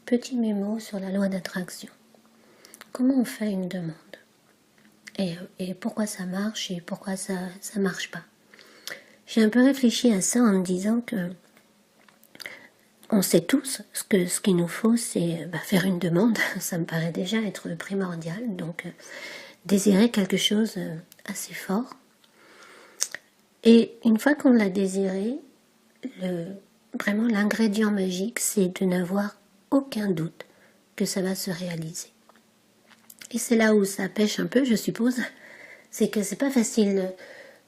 Petit mémo sur la loi d'attraction. Comment on fait une demande et pourquoi ça marche et pourquoi ça marche pas. J'ai un peu réfléchi à ça en me disant que on sait tous ce qu'il nous faut, c'est faire une demande. Ça me paraît déjà être primordial. Donc, désirer quelque chose assez fort. Et une fois qu'on l'a désiré, vraiment l'ingrédient magique, c'est de n'avoir aucun doute que ça va se réaliser. Et c'est là où ça pêche un peu, je suppose. C'est que c'est pas facile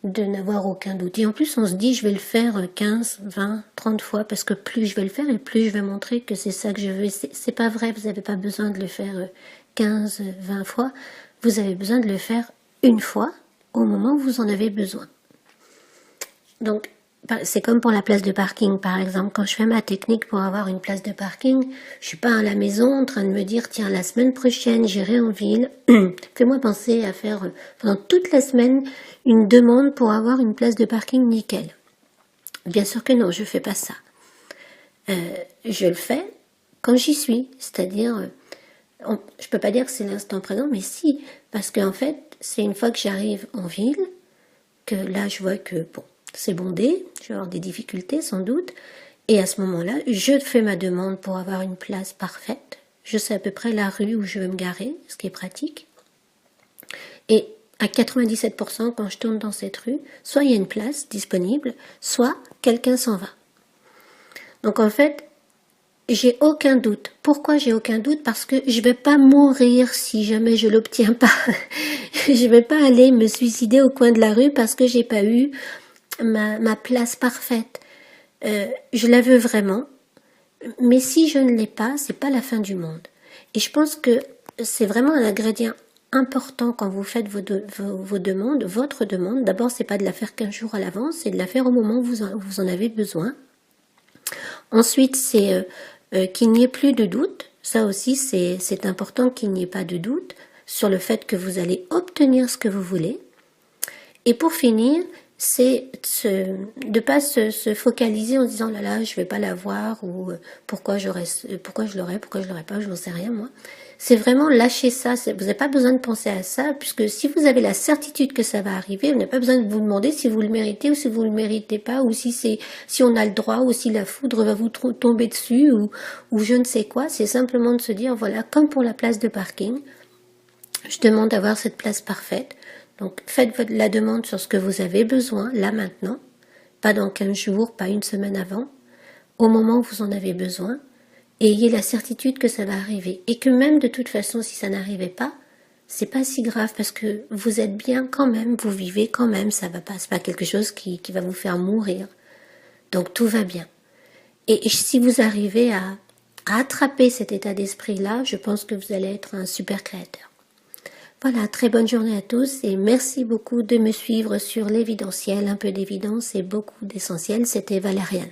de n'avoir aucun doute. Et en plus, on se dit, je vais le faire 15, 20, 30 fois, parce que plus je vais le faire et plus je vais montrer que c'est ça que je veux. C'est pas vrai, vous n'avez pas besoin de le faire 15, 20 fois. Vous avez besoin de le faire une fois, au moment où vous en avez besoin. Donc, c'est comme pour la place de parking, par exemple. Quand je fais ma technique pour avoir une place de parking, je suis pas à la maison en train de me dire, tiens, la semaine prochaine, j'irai en ville. Fais-moi penser à faire pendant toute la semaine une demande pour avoir une place de parking nickel. Bien sûr que non, je fais pas ça. Je le fais quand j'y suis. C'est-à-dire, je peux pas dire que c'est l'instant présent, mais si. Parce qu'en fait, c'est une fois que j'arrive en ville, que là, je vois que, bon, c'est bondé, je vais avoir des difficultés sans doute, et à ce moment-là, je fais ma demande pour avoir une place parfaite. Je sais à peu près la rue où je veux me garer, ce qui est pratique. Et à 97%, quand je tourne dans cette rue, soit il y a une place disponible, soit quelqu'un s'en va. Donc en fait, j'ai aucun doute. Pourquoi j'ai aucun doute? Parce que je vais pas mourir si jamais je l'obtiens pas. Je vais pas aller me suicider au coin de la rue parce que j'ai pas eu ma place parfaite. Je la veux vraiment, mais si je ne l'ai pas, c'est pas la fin du monde. Et je pense que c'est vraiment un ingrédient important quand vous faites vos demandes, votre demande. D'abord, c'est pas de la faire 15 jours à l'avance, c'est de la faire au moment où vous en avez besoin. Ensuite, c'est qu'il n'y ait plus de doute. Ça aussi, c'est important qu'il n'y ait pas de doute sur le fait que vous allez obtenir ce que vous voulez. Et pour finir, c'est de pas se focaliser en disant là je vais pas l'avoir ou pourquoi je l'aurais pas, je n'en sais rien moi. C'est vraiment lâcher ça, vous n'avez pas besoin de penser à ça, puisque si vous avez la certitude que ça va arriver, vous n'avez pas besoin de vous demander si vous le méritez ou si vous le méritez pas, ou si on a le droit, ou si la foudre va vous tomber dessus, ou je ne sais quoi. C'est simplement de se dire, voilà, comme pour la place de parking, je demande d'avoir cette place parfaite. Donc faites la demande sur ce que vous avez besoin, là maintenant, pas dans 15 jours, pas une semaine avant, au moment où vous en avez besoin, et ayez la certitude que ça va arriver. Et que même de toute façon, si ça n'arrivait pas, c'est pas si grave parce que vous êtes bien quand même, vous vivez quand même, ça va pas, c'est pas quelque chose qui va vous faire mourir. Donc tout va bien. Et si vous arrivez à attraper cet état d'esprit-là, je pense que vous allez être un super créateur. Voilà, très bonne journée à tous et merci beaucoup de me suivre sur l'évidentiel, un peu d'évidence et beaucoup d'essentiel. C'était Valériane.